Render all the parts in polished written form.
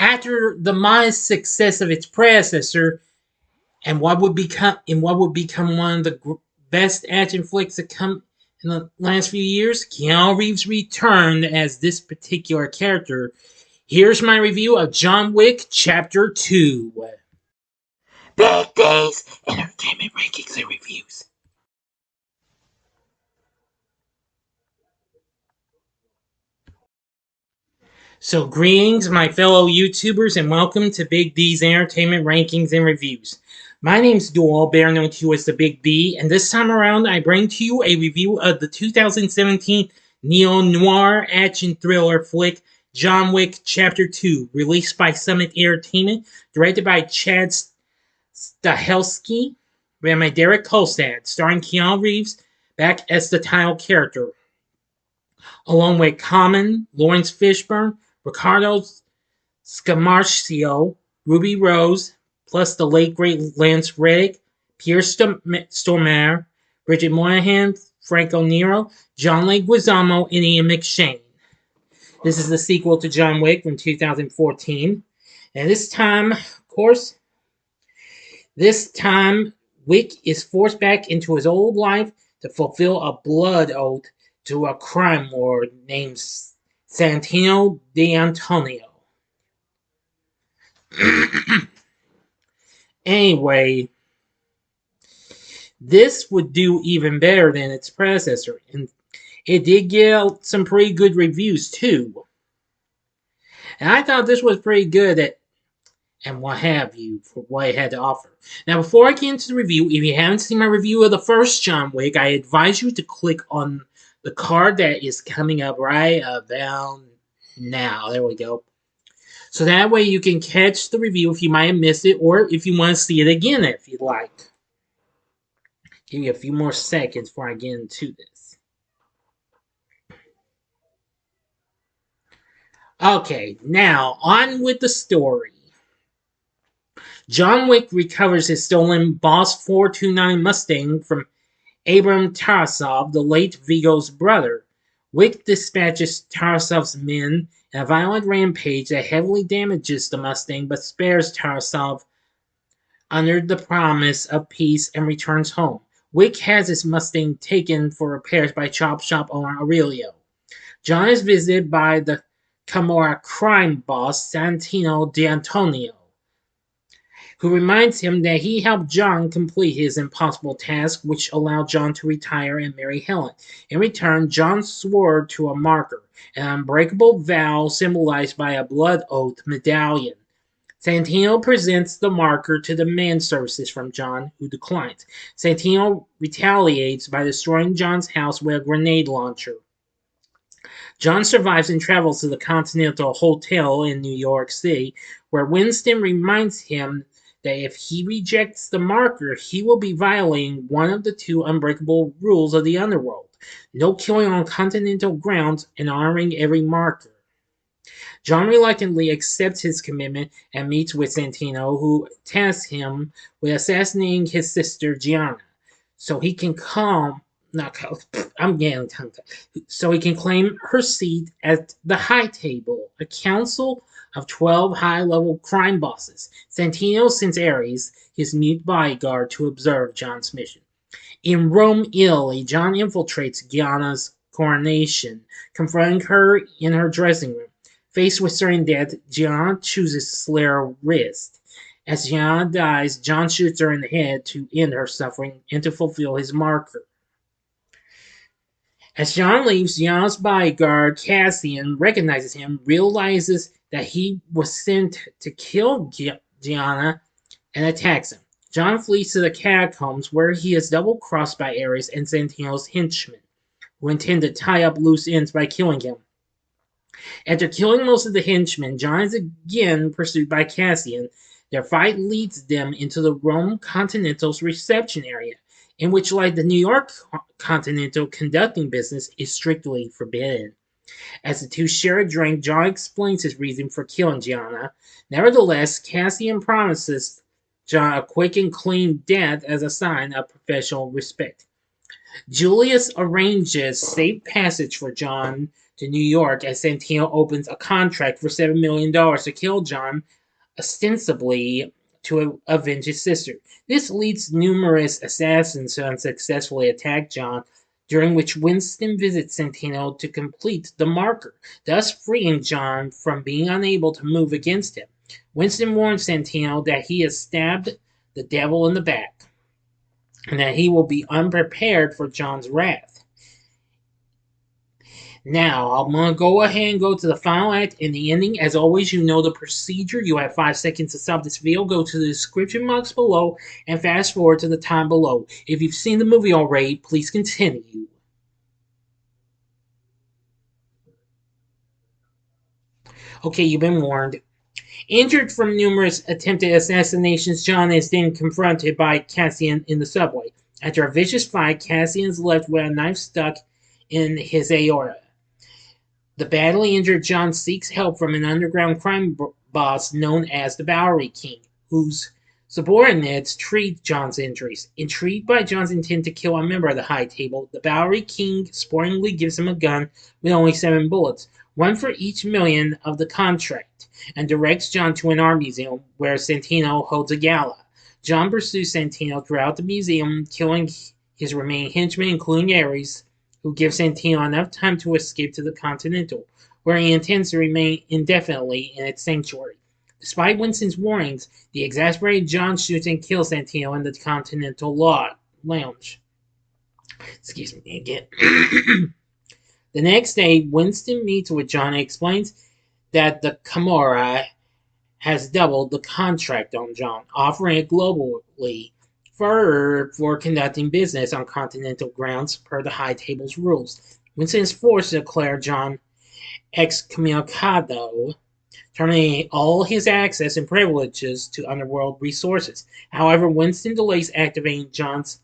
After the modest success of its predecessor, and what would become one of the best action flicks that come in the last few years, Keanu Reeves returned as this particular character. Here's my review of John Wick Chapter 2. Big Days, Entertainment Rankings and Reviews. So greetings, my fellow YouTubers, and welcome to Big D's Entertainment Rankings and Reviews. My name's Dual, better known to you as the Big D, and this time around I bring to you a review of the 2017 neo-noir action thriller flick John Wick Chapter 2, released by Summit Entertainment, directed by Chad Stahelski, written by Derek Kolstad, starring Keanu Reeves back as the title character, along with Common, Laurence Fishburne, Riccardo Scamarcio, Ruby Rose, plus the late great Lance Reddick, Pierre Stormare, Bridget Moynihan, Franco Nero, John Leguizamo, and Ian McShane. This is the sequel to John Wick from 2014. And this time, of course, Wick is forced back into his old life to fulfill a blood oath to a crime lord named Santino D'Antonio. Anyway, this would do even better than its predecessor, and it did get some pretty good reviews too. And I thought this was pretty good and what have you for what it had to offer. Now, before I get into the review, if you haven't seen my review of the first John Wick, I advise you to click on the card that is coming up right about now. There we go. So that way you can catch the review if you might have missed it, or if you want to see it again if you'd like. Give you a few more seconds before I get into this. Okay, now on with the story. John Wick recovers his stolen Boss 429 Mustang from Abram Tarasov, the late Vigo's brother. Wick dispatches Tarasov's men in a violent rampage that heavily damages the Mustang but spares Tarasov under the promise of peace and returns home. Wick has his Mustang taken for repairs by Chop Shop owner Aurelio. John is visited by the Camorra crime boss Santino D'Antonio, who reminds him that he helped John complete his impossible task, which allowed John to retire and marry Helen. In return, John swore to a marker, an unbreakable vow symbolized by a blood oath medallion. Santino presents the marker to demand services from John, who declines. Santino retaliates by destroying John's house with a grenade launcher. John survives and travels to the Continental Hotel in New York City, where Winston reminds him that if he rejects the marker, he will be violating one of the two unbreakable rules of the underworld: no killing on continental grounds and honoring every marker. John reluctantly accepts his commitment and meets with Santino, who tasks him with assassinating his sister Gianna, so he can claim her seat at the High Table, a council of 12 high-level crime bosses. Santino sends Ares, his mute bodyguard, to observe John's mission. In Rome, Italy, John infiltrates Gianna's coronation, confronting her in her dressing room. Faced with certain death, Gianna chooses to slit her wrist. As Gianna dies, John shoots her in the head to end her suffering and to fulfill his marker. As John leaves, Gianna's bodyguard, Cassian, recognizes him, realizes that he was sent to kill Gianna, and attacks him. John flees to the catacombs, where he is double-crossed by Ares and Santino's henchmen, who intend to tie up loose ends by killing him. After killing most of the henchmen, John is again pursued by Cassian. Their fight leads them into the Rome Continental's reception area, in which, like the New York Continental, conducting business is strictly forbidden. As the two share a drink, John explains his reason for killing Gianna. Nevertheless, Cassian promises John a quick and clean death as a sign of professional respect. Julius arranges safe passage for John to New York as Santino opens a contract for $7 million to kill John, ostensibly to avenge his sister. This leads numerous assassins to unsuccessfully attack John, during which Winston visits Santino to complete the marker, thus freeing John from being unable to move against him. Winston warns Santino that he has stabbed the devil in the back, and that he will be unprepared for John's wrath. Now, I'm going to go ahead and go to the final act and the ending. As always, you know the procedure. You have 5 seconds to stop this video. Go to the description box below and fast forward to the time below. If you've seen the movie already, please continue. Okay, you've been warned. Injured from numerous attempted assassinations, John is then confronted by Cassian in the subway. After a vicious fight, Cassian is left with a knife stuck in his aorta. The badly injured John seeks help from an underground crime boss known as the Bowery King, whose subordinates treat John's injuries. Intrigued by John's intent to kill a member of the High Table, the Bowery King sportingly gives him a gun with only 7 bullets, 1 for each million of the contract, and directs John to an art museum where Santino holds a gala. John pursues Santino throughout the museum, killing his remaining henchmen, including Ares, who gives Santino enough time to escape to the Continental, where he intends to remain indefinitely in its sanctuary. Despite Winston's warnings, the exasperated John shoots and kills Santino in the Continental Lounge. Excuse me again. The next day, Winston meets with John and explains that the Camorra has doubled the contract on John, offering it globally for conducting business on continental grounds per the High Table's rules. Winston is forced to declare John excommunicado, terminating all his access and privileges to underworld resources. However, Winston delays activating John's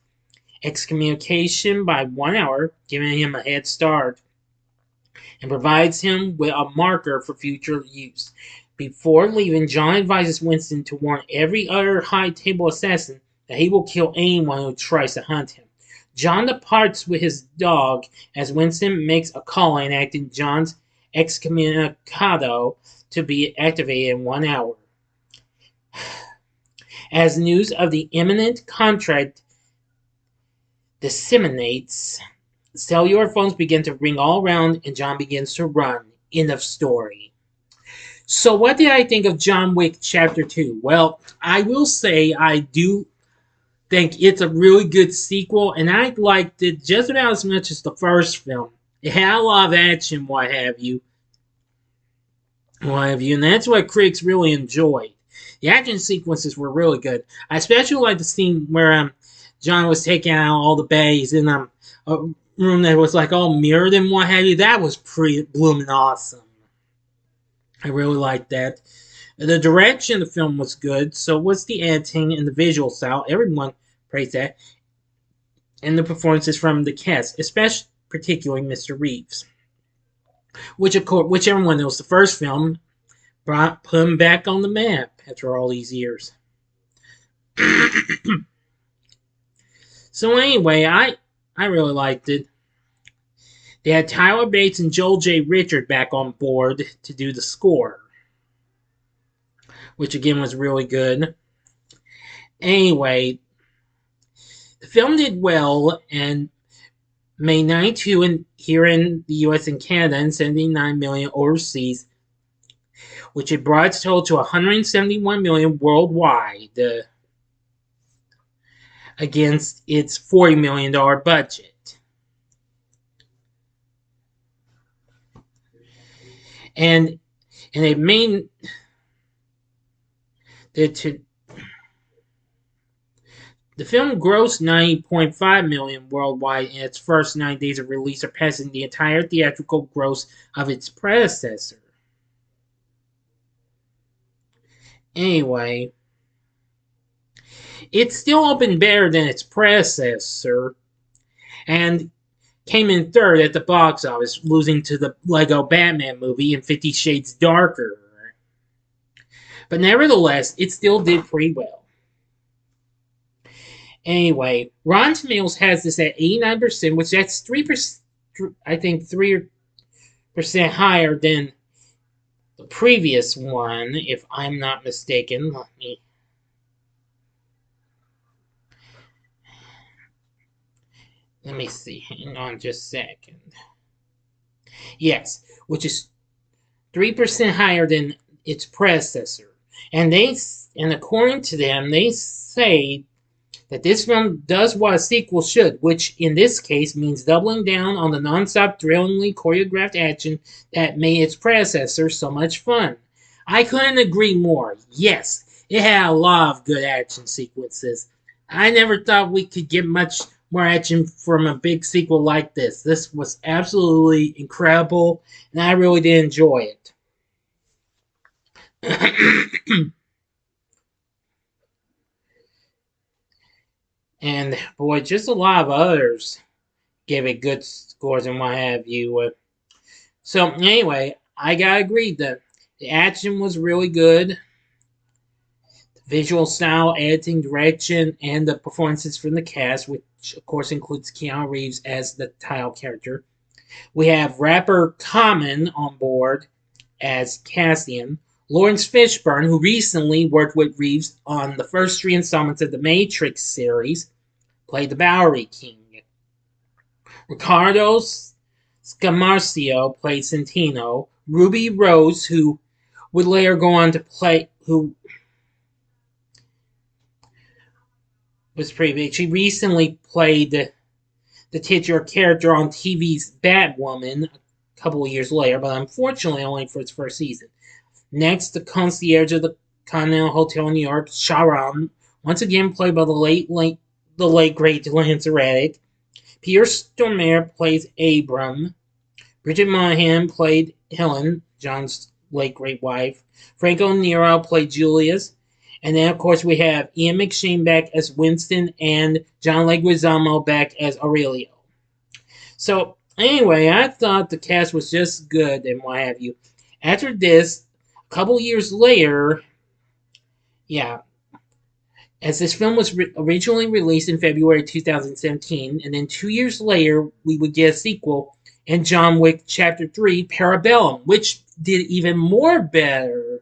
excommunication by 1 hour, giving him a head start, and provides him with a marker for future use. Before leaving, John advises Winston to warn every other High Table assassin that he will kill anyone who tries to hunt him. John departs with his dog as Winston makes a call enacting John's excommunicado to be activated in 1 hour. As news of the imminent contract disseminates, cellular phones begin to ring all around and John begins to run. End of story. So what did I think of John Wick Chapter 2? Well, I will say I do think it's a really good sequel, and I liked it just about as much as the first film. It had a lot of action, what have you, and that's what critics really enjoyed. The action sequences were really good. I especially liked the scene where John was taking out all the baddies in a room that was like all mirrored and what have you. That was pretty blooming awesome. I really liked that. The direction of the film was good, so was the editing and the visual style. Everyone praised that. And the performances from the cast, especially particularly Mr. Reeves. Which everyone knows, the first film put him back on the map after all these years. So anyway, I really liked it. They had Tyler Bates and Joel J. Richard back on board to do the score, which again was really good. Anyway, the film did well and made 92 here in the US and Canada and 79 million overseas, which it brought its total to 171 million worldwide against its $40 million budget. And it made the film grossed $90.5 million worldwide in its first 9 days of release, surpassing the entire theatrical gross of its predecessor. Anyway, it still opened better than its predecessor, and came in third at the box office, losing to the Lego Batman movie and 50 Shades Darker. But nevertheless, it still did pretty well. Anyway, Rotten Tomatoes has this at 89%, which that's 3%, I think 3% higher than the previous one, if I'm not mistaken. Let me see. Hang on just a second. Yes, which is 3% higher than its predecessor. And according to them, they say that this film does what a sequel should, which in this case means doubling down on the non-stop, thrillingly choreographed action that made its predecessor so much fun. I couldn't agree more. Yes, it had a lot of good action sequences. I never thought we could get much more action from a big sequel like this. This was absolutely incredible, and I really did enjoy it. And boy, just a lot of others gave it good scores and what have you. So anyway, I gotta agree that the action was really good. The visual style, editing, direction, and the performances from the cast, which of course includes Keanu Reeves as the title character. We have rapper Common on board as Cassian. Laurence Fishburne, who recently worked with Reeves on the first 3 installments of the Matrix series, played the Bowery King. Riccardo Scamarcio played Santino. Ruby Rose, who would later go on to play, who was pretty big. She recently played the titular character on TV's Batwoman a couple of years later, but unfortunately only for its first season. Next, the concierge of the Continental Hotel in New York, Sharon, once again played by the late great Lance Reddick. Pierre Stormare plays Abram. Bridget Monahan played Helen, John's late great wife. Franco Nero played Julius. And then, of course, we have Ian McShane back as Winston and John Leguizamo back as Aurelio. So, anyway, I thought the cast was just good and what have you. After this, a couple years later, as this film was originally released in February 2017, and then 2 years later, we would get a sequel in John Wick Chapter 3, Parabellum, which did even more better.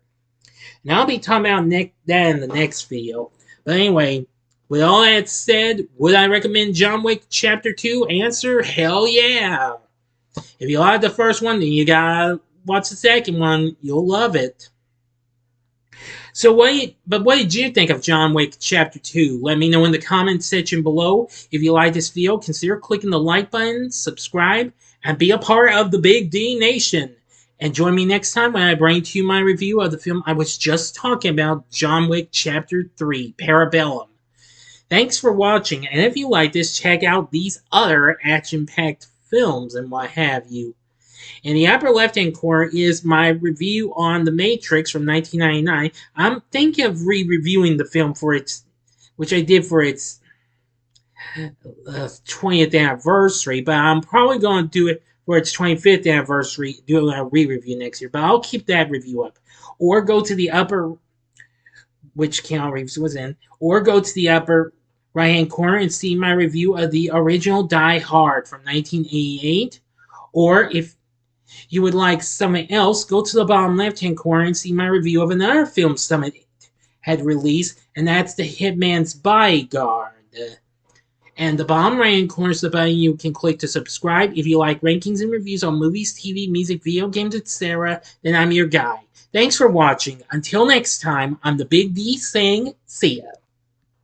And I'll be talking about that in the next video. But anyway, with all that said, would I recommend John Wick Chapter 2? Answer, hell yeah. If you liked the first one, then you gotta watch the second one. You'll love it. So what did you think of John Wick Chapter 2? Let me know in the comments section below. If you like this video, consider clicking the like button, subscribe, and be a part of the Big D Nation. And join me next time when I bring to you my review of the film I was just talking about, John Wick Chapter 3, Parabellum. Thanks for watching, and if you like this, check out these other action-packed films and what have you. In the upper left-hand corner is my review on The Matrix from 1999. I'm thinking of re-reviewing the film for its, which I did for its 20th anniversary, but I'm probably going to do it for its 25th anniversary, do a re-review next year, but I'll keep that review up. Or go to the upper, which Keanu Reeves was in, or go to the upper right-hand corner and see my review of the original Die Hard from 1988. Or if you would like something else, go to the bottom left-hand corner and see my review of another film Summit had released, and that's The Hitman's Bodyguard. And the bottom right-hand corner is the button you can click to subscribe. If you like rankings and reviews on movies, TV, music, video games, etc., then I'm your guy. Thanks for watching. Until next time, I'm the Big D saying, see ya.